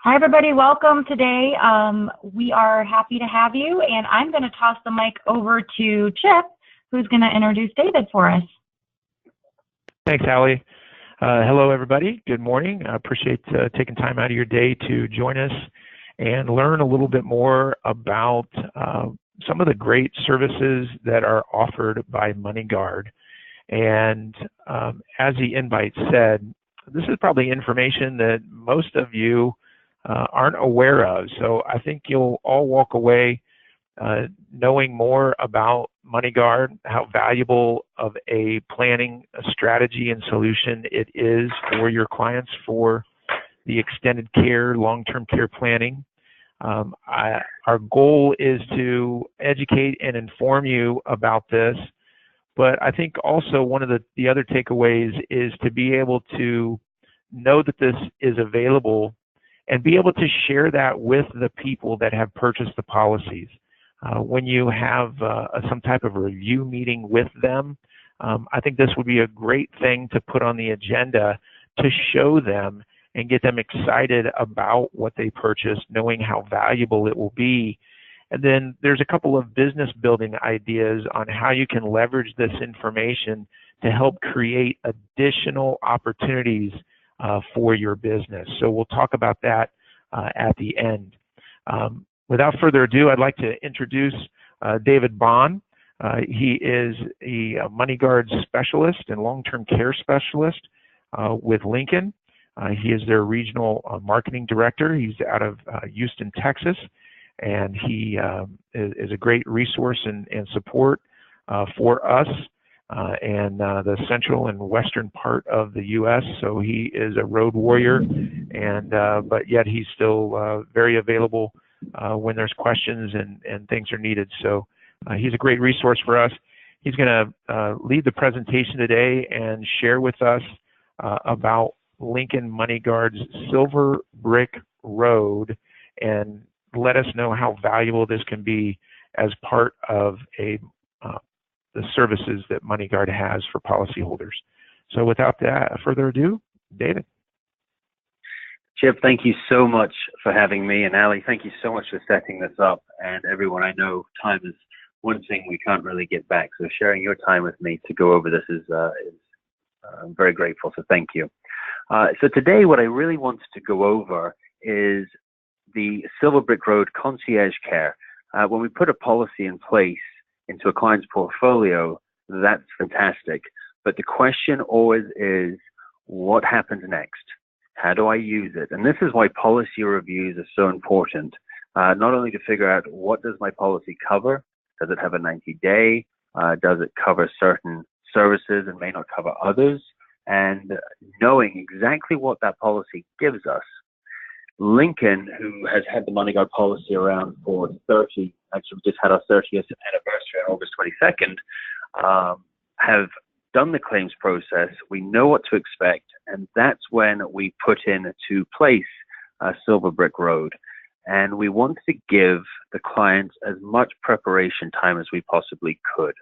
Hi, everybody. Welcome today. We are happy to have you, and I'm going to toss the mic over to Chip, who's going to introduce David for us. Thanks, Allie. Hello, everybody. Good morning. I appreciate taking time out of your day to join us and learn a little bit more about some of the great services that are offered by MoneyGuard. And as the invite said, this is probably information that most of you aren't aware of. So I think you'll all walk away knowing more about MoneyGuard, how valuable of a planning strategy and solution it is for your clients for the extended care, long-term care planning. Our goal is to educate and inform you about this, but I think also one of the other takeaways is to be able to know that this is available and be able to share that with the people that have purchased the policies. When you have some type of review meeting with them, I think this would be a great thing to put on the agenda to show them and get them excited about what they purchased, knowing how valuable it will be. And then there's a couple of business building ideas on how you can leverage this information to help create additional opportunities for your business. So we'll talk about that at the end. Without further ado, I'd like to introduce David Bond. He is a MoneyGuard specialist and long-term care specialist with Lincoln. He is their regional marketing director. He's out of Houston, Texas, and he is a great resource and support for us and the central and western part of the U.S. So he is a road warrior, and but yet he's still very available when there's questions and things are needed. So he's a great resource for us. He's going to lead the presentation today and share with us about Lincoln MoneyGuard's SilverBrick Road and let us know how valuable this can be as part of the services that MoneyGuard has for policyholders. So without further ado, David. Chip, thank you so much for having me, and Allie, thank you so much for setting this up. And everyone, I know time is one thing we can't really get back, so sharing your time with me to go over this is I'm very grateful, so thank you. So today what I really wanted to go over is the SilverBrick Road concierge care. When we put a policy in place into a client's portfolio, that's fantastic. But the question always is, what happens next? How do I use it? And this is why policy reviews are so important. Not only to figure out what does my policy cover? Does it have a 90-day? Does it cover certain services and may not cover others? And knowing exactly what that policy gives us. Lincoln, who has had the MoneyGuard policy around for 30, actually we just had our 30th anniversary on August 22nd, have done the claims process. We know what to expect, and that's when we put into place SilverBrick Road. And we want to give the clients as much preparation time as we possibly could.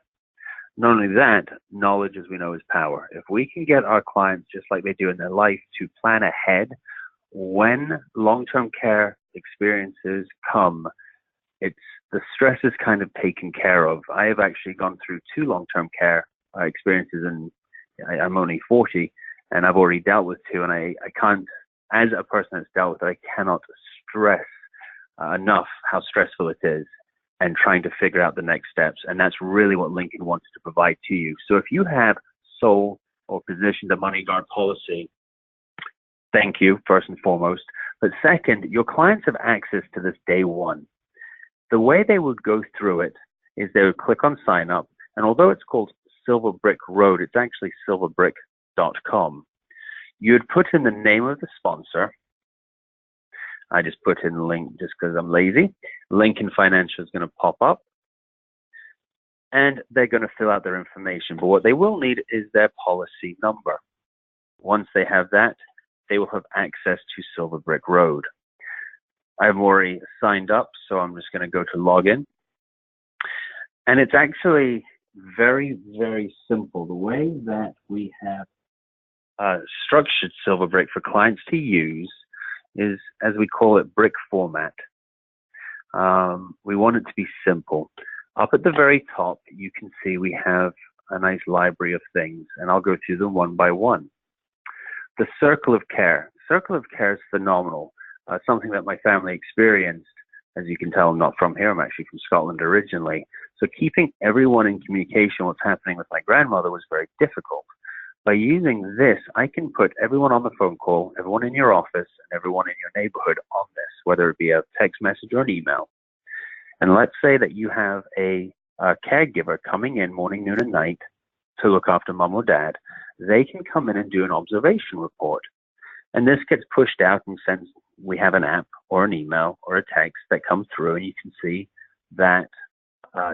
Not only that, knowledge, as we know, is power. If we can get our clients, just like they do in their life, to plan ahead, when long-term care experiences come, the stress is kind of taken care of. I have actually gone through 2 long-term care experiences, and I'm only 40, and I've already dealt with 2, and I can't, as a person that's dealt with it, I cannot stress enough how stressful it is and trying to figure out the next steps. And that's really what Lincoln wants to provide to you. So if you have sold or positioned a MoneyGuard policy, thank you, first and foremost. But second, your clients have access to this day one. The way they would go through it is they would click on sign up. And although it's called SilverBrick Road, it's actually silverbrick.com. You'd put in the name of the sponsor. I just put in link just because I'm lazy. Lincoln Financial is going to pop up. And they're going to fill out their information. But what they will need is their policy number. Once they have that, they will have access to SilverBrick Road. I've already signed up, so I'm just going to go to login. And it's actually very, very simple. The way that we have structured SilverBrick for clients to use is, as we call it, brick format. We want it to be simple. Up at the very top, you can see we have a nice library of things, and I'll go through them one by one. The circle of care. Circle of care is phenomenal. Something that my family experienced. As you can tell, I'm not from here. I'm actually from Scotland originally. So keeping everyone in communication, what's happening with my grandmother, was very difficult. By using this, I can put everyone on the phone call, everyone in your office, and everyone in your neighborhood on this, whether it be a text message or an email. And let's say that you have a caregiver coming in morning, noon, and night to look after mom or dad. They can come in and do an observation report. And this gets pushed out and sent. We have an app or an email or a text that comes through, and you can see that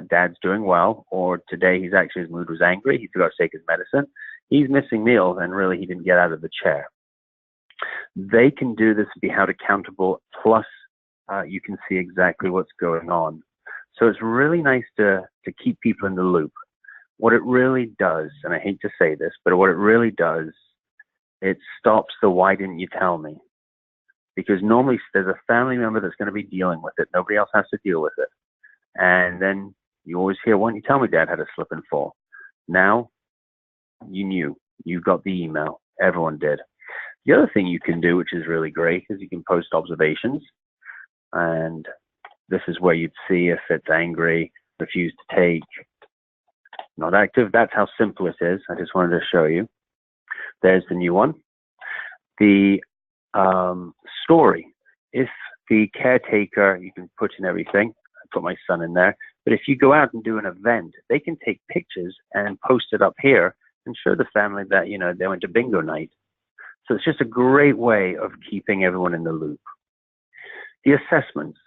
dad's doing well, or today his mood was angry, he forgot to take his medicine, he's missing meals, and really he didn't get out of the chair. They can do this and be held accountable, plus you can see exactly what's going on. So it's really nice to keep people in the loop. What it really does, and I hate to say this, but what it really does, it stops the why didn't you tell me? Because normally there's a family member that's going to be dealing with it. Nobody else has to deal with it. And then you always hear, why didn't you tell me dad had a slip and fall? Now you knew. You got the email. Everyone did. The other thing you can do, which is really great, is you can post observations. And this is where you'd see if it's angry, refused to take, not active. That's how simple it is. I just wanted to show you. There's the new one. The story. If the caretaker, you can put in everything. I put my son in there. But if you go out and do an event, they can take pictures and post it up here and show the family that, they went to bingo night. So it's just a great way of keeping everyone in the loop. The assessments.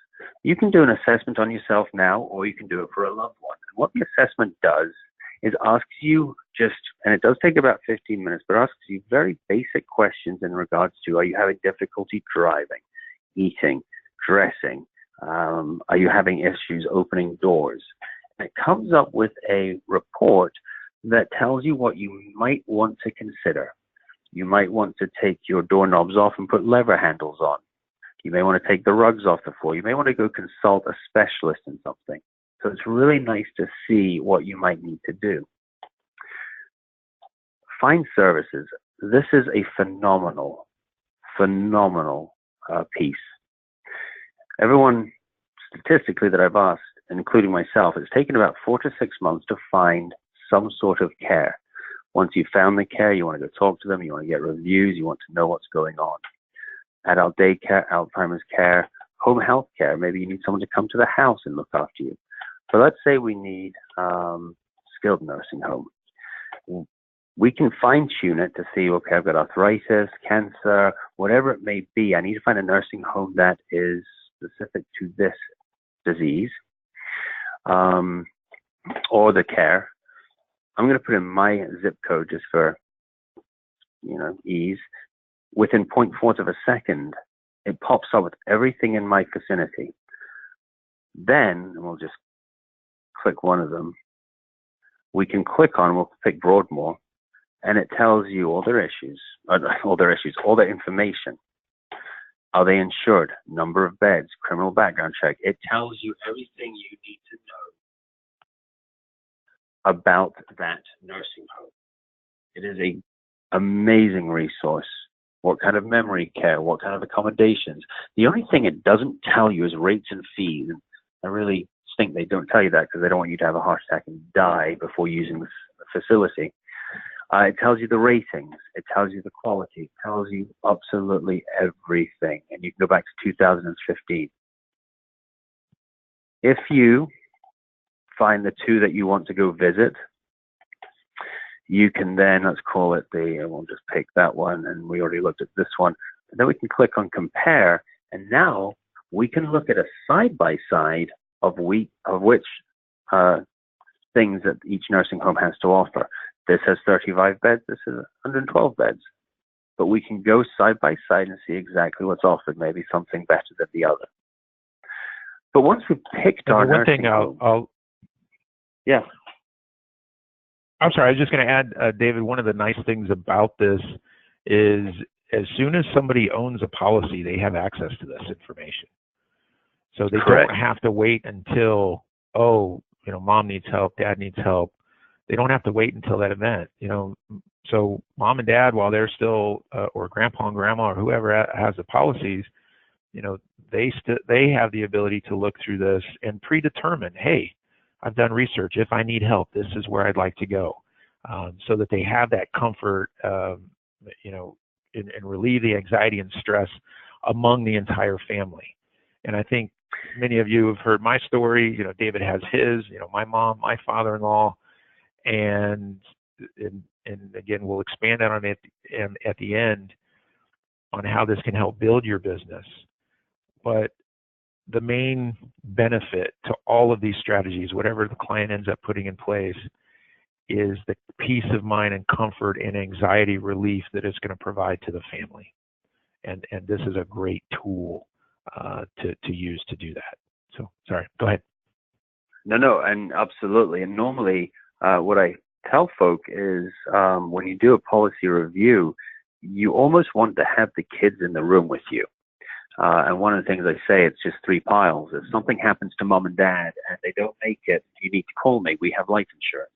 You can do an assessment on yourself now, or you can do it for a loved one. And what the assessment does is asks you and it does take about 15 minutes, but asks you very basic questions in regards to, are you having difficulty driving, eating, dressing? Are you having issues opening doors? And it comes up with a report that tells you what you might want to consider. You might want to take your doorknobs off and put lever handles on. You may want to take the rugs off the floor. You may want to go consult a specialist in something. So it's really nice to see what you might need to do. Find services. This is a phenomenal piece. Everyone, statistically, that I've asked, including myself, it's taken about 4 to 6 months to find some sort of care. Once you've found the care, you want to go talk to them, you want to get reviews, you want to know what's going on. Adult daycare, Alzheimer's care, home health care. Maybe you need someone to come to the house and look after you. So let's say we need skilled nursing home. We can fine tune it to see, okay, I've got arthritis, cancer, whatever it may be. I need to find a nursing home that is specific to this disease or the care. I'm going to put in my zip code just for, ease. Within 0.4 of a second, it pops up with everything in my vicinity. Then, and we'll just click one of them. We'll pick Broadmoor, and it tells you all their information. Are they insured? Number of beds, criminal background check. It tells you everything you need to know about that nursing home. It is an amazing resource. What kind of memory care, what kind of accommodations. The only thing it doesn't tell you is rates and fees. And I really think they don't tell you that because they don't want you to have a heart attack and die before using the facility. It tells you the ratings. It tells you the quality. It tells you absolutely everything. And you can go back to 2015. If you find the two that you want to go visit, you can then, let's call it we'll just pick that one, and we already looked at this one. And then we can click on compare, and now we can look at a side-by-side of which things that each nursing home has to offer. This has 35 beds, this is 112 beds. But we can go side by side and see exactly what's offered, maybe something better than the other. But once we've picked our nursing home... Yeah. I'm sorry, I was just going to add, David, one of the nice things about this is as soon as somebody owns a policy, they have access to this information. So they Correct. don't have to wait until, oh, mom needs help, dad needs help. They don't have to wait until that event, So mom and dad, while they're still, or grandpa and grandma or whoever has the policies, they have the ability to look through this and predetermine, hey, I've done research. If I need help, this is where I'd like to go, so that they have that comfort, and relieve the anxiety and stress among the entire family. And I think many of you have heard my story. David has his. My mom, my father-in-law, and again, we'll expand on it at the end on how this can help build your business. But the main benefit to all of these strategies, whatever the client ends up putting in place, is the peace of mind and comfort and anxiety relief that it's going to provide to the family. And this is a great tool to use to do that. So, sorry, go ahead. No, and absolutely. And normally, what I tell folk is when you do a policy review, you almost want to have the kids in the room with you. And one of the things I say, it's just 3 piles. If something happens to mom and dad and they don't make it, you need to call me. We have life insurance.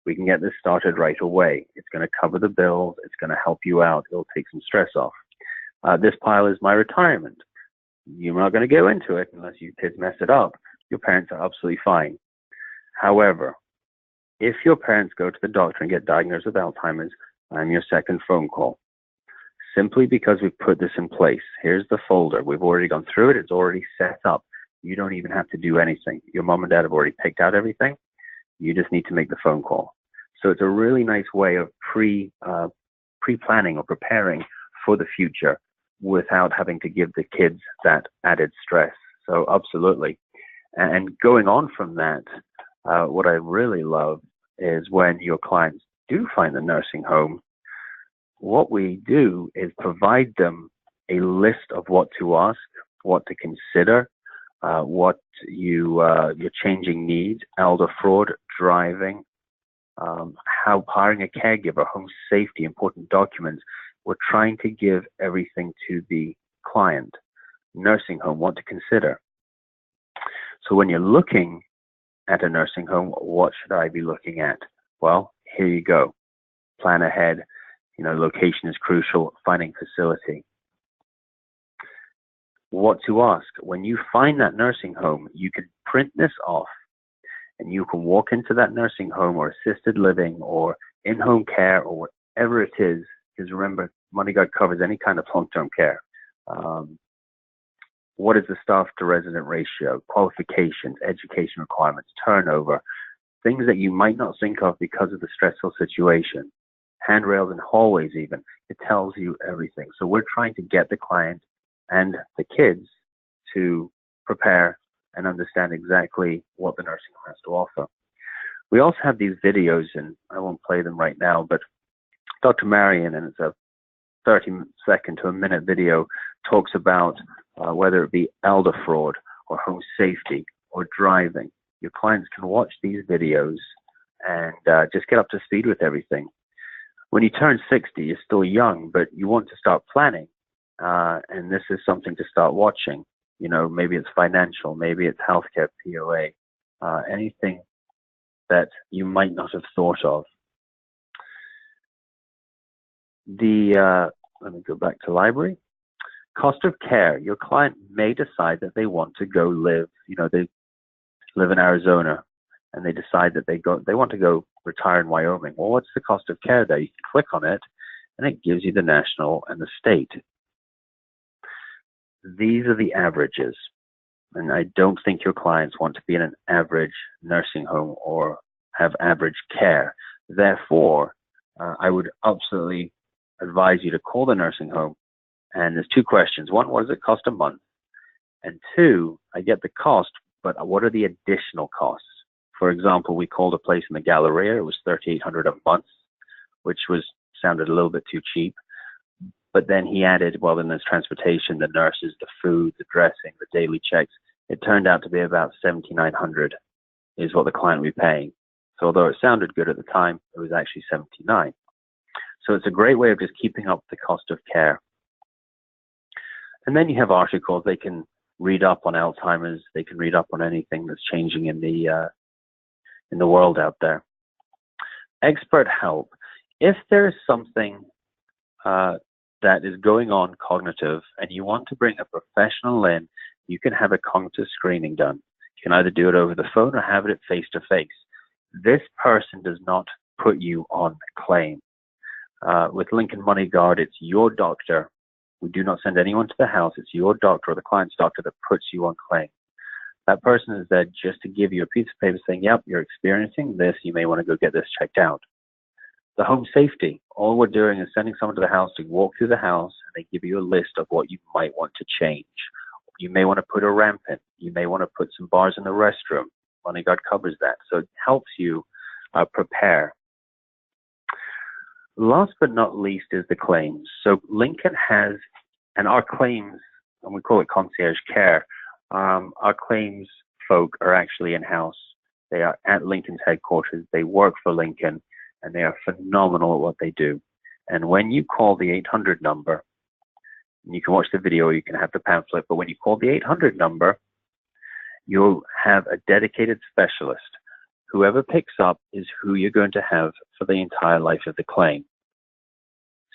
We can get this started right away. It's going to cover the bills. It's going to help you out. It'll take some stress off. This pile is my retirement. You're not going to go into it unless you kids mess it up. Your parents are absolutely fine. However, if your parents go to the doctor and get diagnosed with Alzheimer's, I'm your second phone call. Simply because we've put this in place. Here's the folder. We've already gone through it. It's already set up. You don't even have to do anything. Your mom and dad have already picked out everything. You just need to make the phone call. So it's a really nice way of pre-planning or preparing for the future without having to give the kids that added stress. So absolutely. And going on from that, what I really love is when your clients do find the nursing home, what we do is provide them a list of what to ask, what to consider, what your changing needs, elder fraud, driving, how hiring a caregiver, home safety, important documents. We're trying to give everything to the client. Nursing home, what to consider. So when you're looking at a nursing home, what should I be looking at? Well, here you go. Plan ahead. Location is crucial. Finding facility. What to ask. When you find that nursing home, you can print this off and you can walk into that nursing home or assisted living or in-home care or whatever it is, because remember, MoneyGuard covers any kind of long-term care. What is the staff to resident ratio, qualifications, education requirements, turnover, things that you might not think of because of the stressful situation. Handrails and hallways even, it tells you everything. So we're trying to get the client and the kids to prepare and understand exactly what the nursing home has to offer. We also have these videos, and I won't play them right now, but Dr. Marion, and it's a 30-second to a minute video, talks about whether it be elder fraud or home safety or driving. Your clients can watch these videos and just get up to speed with everything. When you turn 60, you're still young, but you want to start planning, and this is something to start watching. Maybe it's financial, maybe it's healthcare, POA, anything that you might not have thought of. Let me go back to library. Cost of care. Your client may decide that they want to go live, they live in Arizona, and they decide that they want to go retire in Wyoming. Well, what's the cost of care there? You can click on it, and it gives you the national and the state. These are the averages, and I don't think your clients want to be in an average nursing home or have average care. Therefore, I would absolutely advise you to call the nursing home, and there's 2 questions. 1, what does it cost a month? And 2, I get the cost, but what are the additional costs? For example, we called a place in the Galleria. It was $3,800 a month, which sounded a little bit too cheap. But then he added, well, then there's transportation, the nurses, the food, the dressing, the daily checks. It turned out to be about $7,900 is what the client would be paying. So although it sounded good at the time, it was actually $79. So it's a great way of just keeping up the cost of care. And then you have articles. They can read up on Alzheimer's. They can read up on anything that's changing in the world out there. Expert help. If there's something that is going on cognitive and you want to bring a professional in, you can have a cognitive screening done. You can either do it over the phone or have it face to face. This person does not put you on claim. With Lincoln MoneyGuard, it's your doctor. We do not send anyone to the house. It's your doctor or the client's doctor that puts you on claim. That person is there just to give you a piece of paper saying, yep, you're experiencing this. You may want to go get this checked out. The home safety. All we're doing is sending someone to the house to walk through the house, and they give you a list of what you might want to change. You may want to put a ramp in. You may want to put some bars in the restroom. MoneyGuard covers that. So it helps you prepare. Last but not least is the claims. So Lincoln has, and our claims, and we call it concierge care, our claims folk are actually in-house. They are at Lincoln's headquarters. They work for Lincoln, and they are phenomenal at what they do. And when you call the 800 number, and you can watch the video or you can have the pamphlet, but when you call the 800 number, you'll have a dedicated specialist. Whoever picks up is who you're going to have for the entire life of the claim.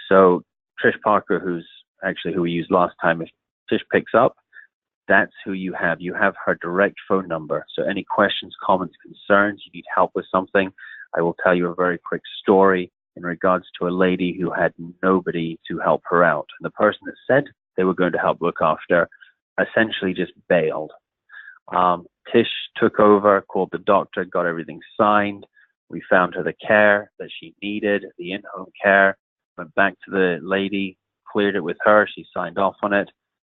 So Trish Parker, who's actually who we used last time, if Trish picks up, that's who you have. You have her direct phone number. So any questions, comments, concerns, you need help with something, I will tell you a very quick story in regards to a lady who had nobody to help her out. And the person that said they were going to help look after essentially just bailed. Tish took over, called the doctor, got everything signed. We found her the care that she needed, the in-home care, went back to the lady, cleared it with her. She signed off on it,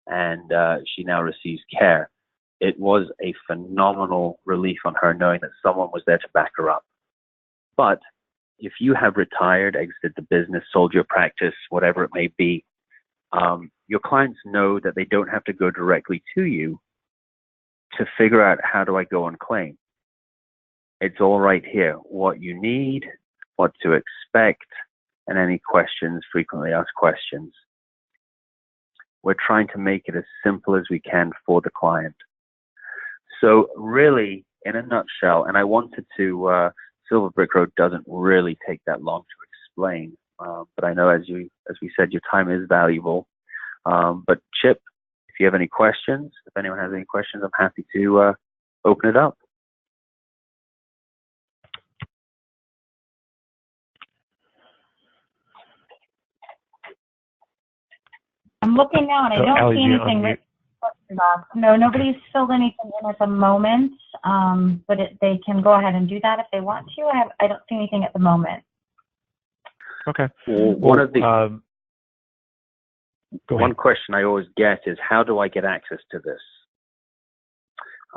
and she now receives care. It was a phenomenal relief on her knowing that someone was there to back her up. But if you have retired, exited the business, sold your practice, whatever it may be, your clients know that they don't have to go directly to you to figure out how do I go on claim. It's all right here. What you need, what to expect, and any questions, frequently asked questions. We're trying to make it as simple as we can for the client. So really, in a nutshell, and I wanted to, SilverBrick Road doesn't really take that long to explain, but I know as we said, your time is valuable. But Chip, if you have any questions, if anyone has any questions, I'm happy to open it up. I'm looking now and I don't see anything written. No, nobody's filled anything in at the moment, but they can go ahead and do that if they want to. I don't see anything at the moment. Okay. Well, one question I always get is, how do I get access to this?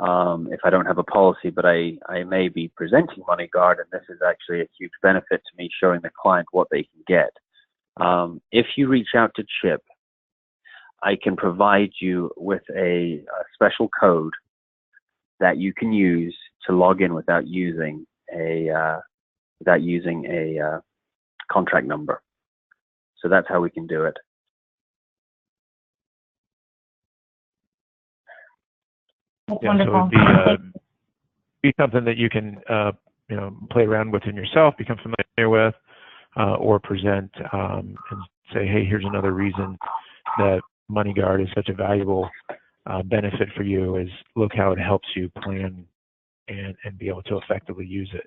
If I don't have a policy, but I may be presenting MoneyGuard, and this is actually a huge benefit to me, showing the client what they can get. If you reach out to Chip, I can provide you with a special code that you can use to log in without using a contract number. So that's how we can do it. That's yeah, wonderful. So it would be something that you can play around with in yourself, become familiar with, or present and say, hey, here's another reason that MoneyGuard is such a valuable benefit for you, is look how it helps you plan and be able to effectively use it.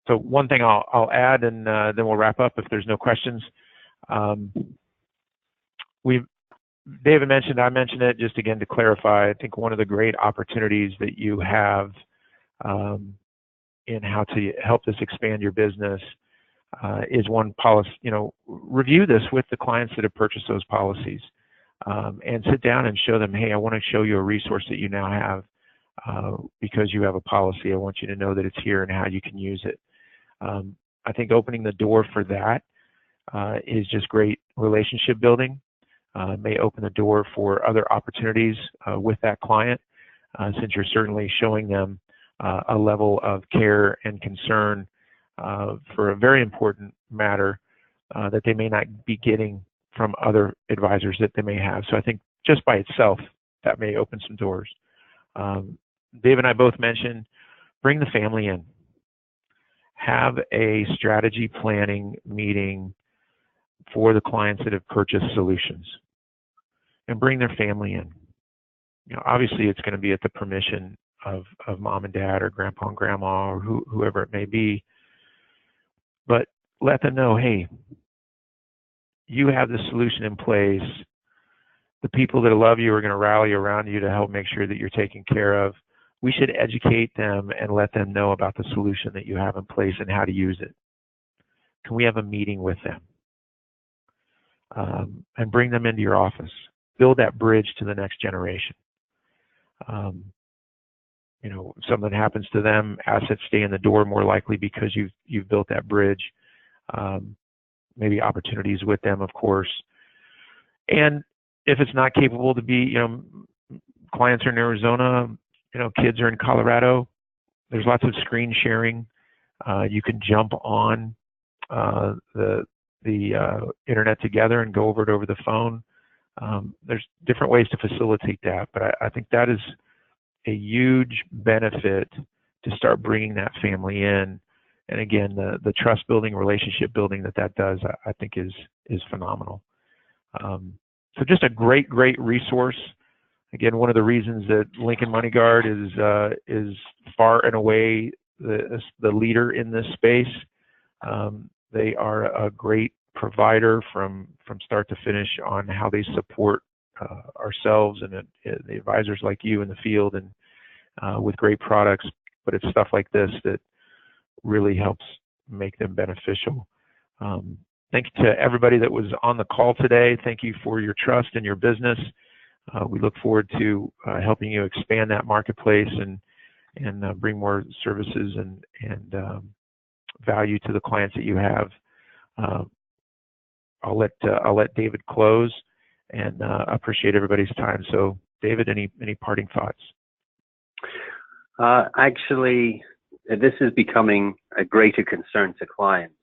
So one thing I'll add, and then we'll wrap up if there's no questions. David mentioned, I mentioned it, just again to clarify, I think one of the great opportunities that you have in how to help this expand your business is one policy, review this with the clients that have purchased those policies, and sit down and show them, hey, I want to show you a resource that you now have because you have a policy. I want you to know that it's here and how you can use it. I think opening the door for that is just great relationship building. May open the door for other opportunities with that client, since you're certainly showing them a level of care and concern for a very important matter that they may not be getting from other advisors that they may have. So I think just by itself, that may open some doors. Dave and I both mentioned, bring the family in. Have a strategy planning meeting for the clients that have purchased solutions, and bring their family in. You know, obviously it's going to be at the permission of mom and dad or grandpa and grandma or whoever it may be, but let them know, hey, you have the solution in place. The people that love you are going to rally around you to help make sure that you're taken care of. We should educate them and let them know about the solution that you have in place and how to use it. Can we have a meeting with them? And bring them into your office. Build that bridge to the next generation. You know, if something happens to them, assets stay in the door more likely because you've built that bridge. Maybe opportunities with them, of course. And if it's not capable to be, you know, clients are in Arizona, you know, kids are in Colorado, there's lots of screen sharing. You can jump on the internet together and go over it over the phone. There's different ways to facilitate that, but I think that is a huge benefit to start bringing that family in. And again, the trust building, relationship building that does, I think is phenomenal. So just a great resource. Again, one of the reasons that Lincoln MoneyGuard is far and away the leader in this space. They are a great provider from start to finish on how they support ourselves and the advisors like you in the field and with great products. But it's stuff like this that really helps make them beneficial. Thank you to everybody that was on the call today. Thank you for your trust in your business. We look forward to helping you expand that marketplace and bring more services and value to the clients that you have. I'll let David close, and appreciate everybody's time. So, David, any parting thoughts? Actually, this is becoming a greater concern to clients.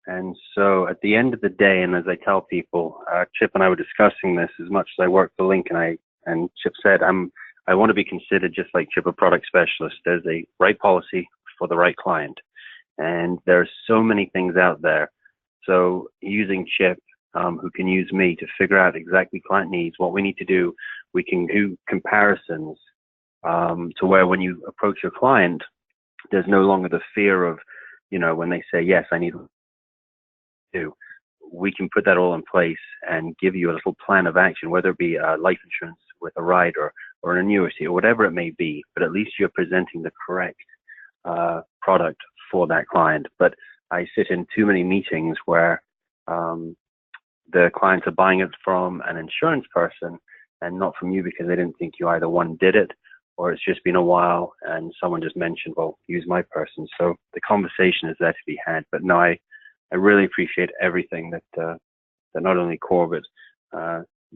And so at the end of the day, and as I tell people, Chip and I were discussing this as much as I work for Lincoln, and Chip said, I want to be considered just like Chip, a product specialist. There's a right policy for the right client. And there are so many things out there. So using Chip, who can use me to figure out exactly client needs, what we need to do, we can do comparisons to where when you approach your client, there's no longer the fear of, you know, when they say, yes, I need to do. We can put that all in place and give you a little plan of action, whether it be life insurance with a rider or an annuity or whatever it may be, but at least you're presenting the correct product for that client. But I sit in too many meetings where the clients are buying it from an insurance person and not from you because they didn't think you either one did it or it's just been a while and someone just mentioned, well, use my person. So the conversation is there to be had. But no, I really appreciate everything that not only Core, but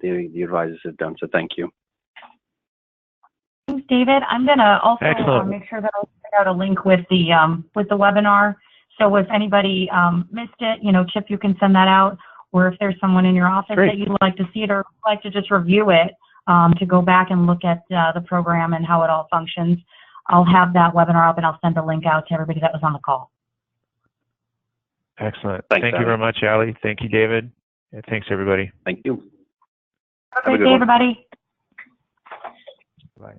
the advisors have done. So thank you. Thanks, David. I'm going to also make sure that I send out a link with the webinar. So if anybody missed it, you know, Chip, you can send that out. Or if there's someone in your office that you'd like to see it or like to just review it, to go back and look at the program and how it all functions, I'll have that webinar up and I'll send a link out to everybody that was on the call. Excellent. Thanks, Thank you very much, Allie. Thank you, David. And thanks, everybody. Thank you. Have a great day, everybody. Bye.